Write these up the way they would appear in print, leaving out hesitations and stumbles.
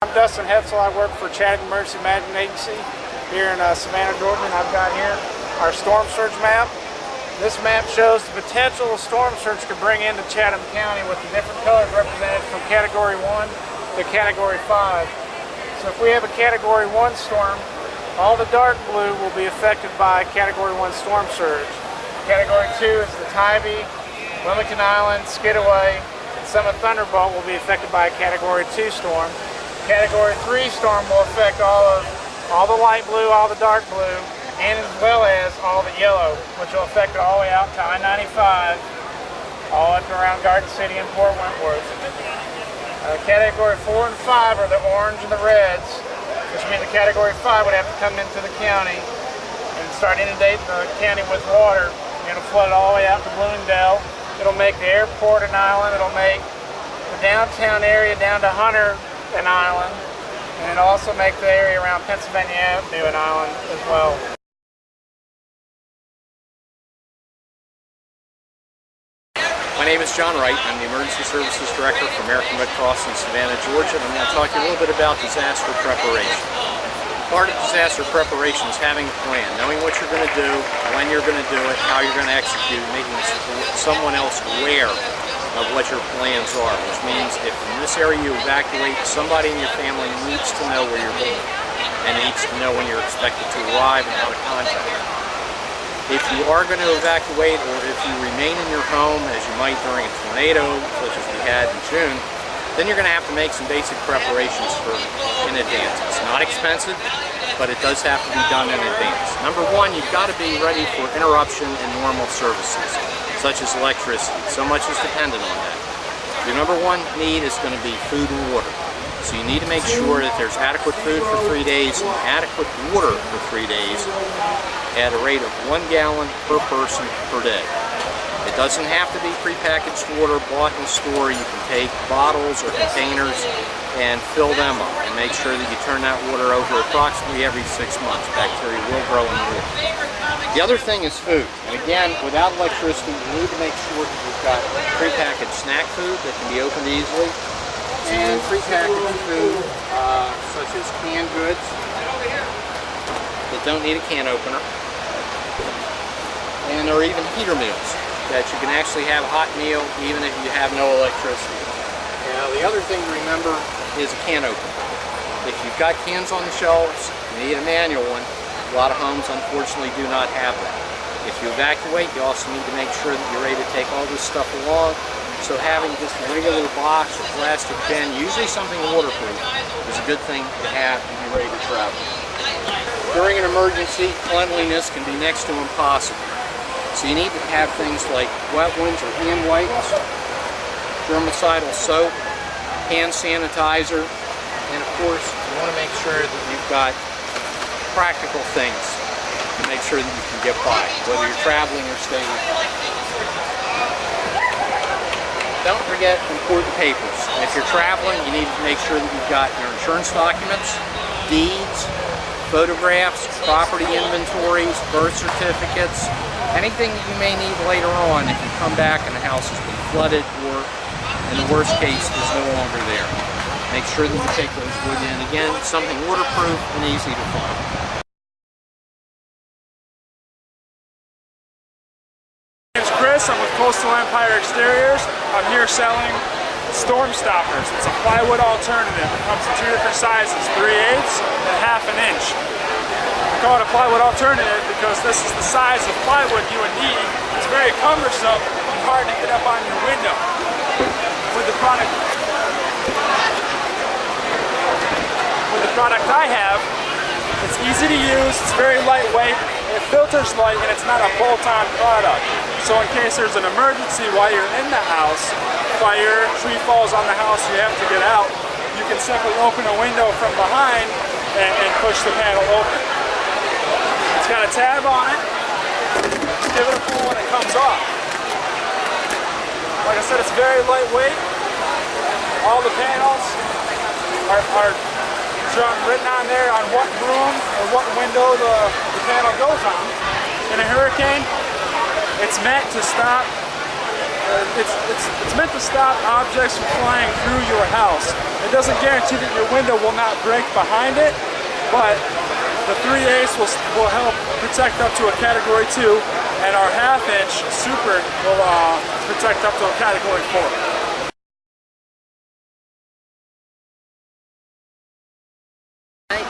I'm Dustin Hetzel. I work for Chattanooga Emergency Management Agency here in Savannah, Georgia, and I've got here our storm surge map. This map shows the potential a storm surge could bring into Chatham County with the different colors represented from Category 1 to Category 5. So if we have a Category 1 storm, all the dark blue will be affected by Category 1 storm surge. Category 2 is the Tybee, Wilmington Island, Skidaway, and Summit Thunderbolt will be affected by a Category 2 storm. Category 3 storm will affect all the light blue, all the dark blue, and as well as all the yellow, which will affect it all the way out to I-95, all up around Garden City and Port Wentworth. Category 4 and 5 are the orange and the reds, which means the Category 5 would have to come into the county and start inundating the county with water. It'll flood it all the way out to Bloomingdale. It'll make the airport an island. It'll make the downtown area down to Hunter an island. And it'll also make the area around Pennsylvania Avenue an island as well. My name is John Wright. I'm the Emergency Services Director for American Red Cross in Savannah, Georgia, and I'm going to talk to you a little bit about disaster preparation. Part of disaster preparation is having a plan, knowing what you're going to do, when you're going to do it, how you're going to execute, making someone else aware of what your plans are, which means if in this area you evacuate, somebody in your family needs to know where you're going and needs to know when you're expected to arrive and how to contact them. If you are going to evacuate, or if you remain in your home, as you might during a tornado, such as we had in June, then you're going to have to make some basic preparations in advance. It's not expensive, but it does have to be done in advance. Number one, you've got to be ready for interruption in normal services, such as electricity. So much is dependent on that. Your number one need is going to be food and water. So you need to make sure that there's adequate food for 3 days and adequate water for 3 days at a rate of 1 gallon per person per day. It doesn't have to be prepackaged water bought in the store. You can take bottles or containers and fill them up and make sure that you turn that water over approximately every 6 months. Bacteria will grow in the water. The other thing is food. And again, without electricity, you need to make sure that you've got prepackaged snack food that can be opened easily, and prepackaged food such as canned goods that don't need a can opener, and or even heater meals that you can actually have a hot meal even if you have no electricity. Now the other thing to remember is a can opener. If you've got cans on the shelves, you need a manual one. A lot of homes unfortunately do not have that. If you evacuate, you also need to make sure that you're ready to take all this stuff along. So having just a regular box or plastic bin, usually something waterproof, is a good thing to have and be ready to travel. During an emergency, cleanliness can be next to impossible. So you need to have things like wet ones or hand wipes, germicidal soap, hand sanitizer, and of course you want to make sure that you've got practical things to make sure that you can get by, whether you're traveling or staying at home. Don't forget important papers. If you're traveling, you need to make sure that you've got your insurance documents, deeds, photographs, property inventories, birth certificates, anything that you may need later on if you come back and the house has been flooded or, in the worst case, is no longer there. Make sure that you take those with you. And again, something waterproof and easy to find. I'm with Coastal Empire Exteriors. I'm here selling Stormstoppers. It's a plywood alternative. It comes in 2 different sizes, 3/8 and 1/2 inch. I call it a plywood alternative because this is the size of plywood you would need. It's very cumbersome and hard to get up on your window. With the product I have, it's easy to use, it's very lightweight, it filters light, and it's not a bolt-on product. So in case there's an emergency while you're in the house, fire, tree falls on the house, you have to get out, you can simply open a window from behind and push the panel open. It's got a tab on it, give it a pull when it comes off. Like I said, it's very lightweight. All the panels are written on there on what room or what window the panel goes on. In a hurricane, it's meant to stop it's meant to stop objects from flying through your house. It doesn't guarantee that your window will not break behind it, but the 3/8 will help protect up to a Category 2, and our 1/2" Super will protect up to a Category 4.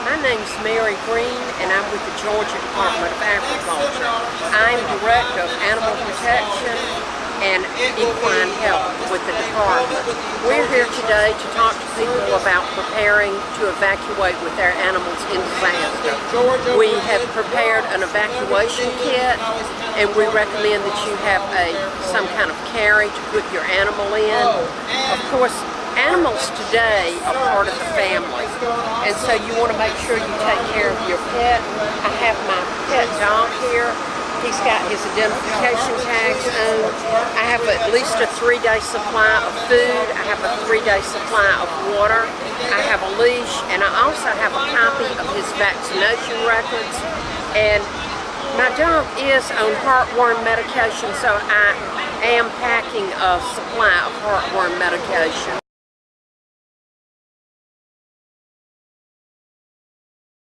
My name's Mary Green, and I'm with the Georgia Department of Agriculture. I'm Director of Animal Protection and Equine Health with the department. We're here today to talk to people about preparing to evacuate with their animals in disaster. We have prepared an evacuation kit, and we recommend that you have some kind of carry to put your animal in. Of course, animals today are part of the family, and so you want to make sure you take care of your pet. I have my pet dog here. He's got his identification tags on. I have at least a 3-day supply of food. I have a 3-day supply of water. I have a leash, and I also have a copy of his vaccination records. And my dog is on heartworm medication, so I am packing a supply of heartworm medication.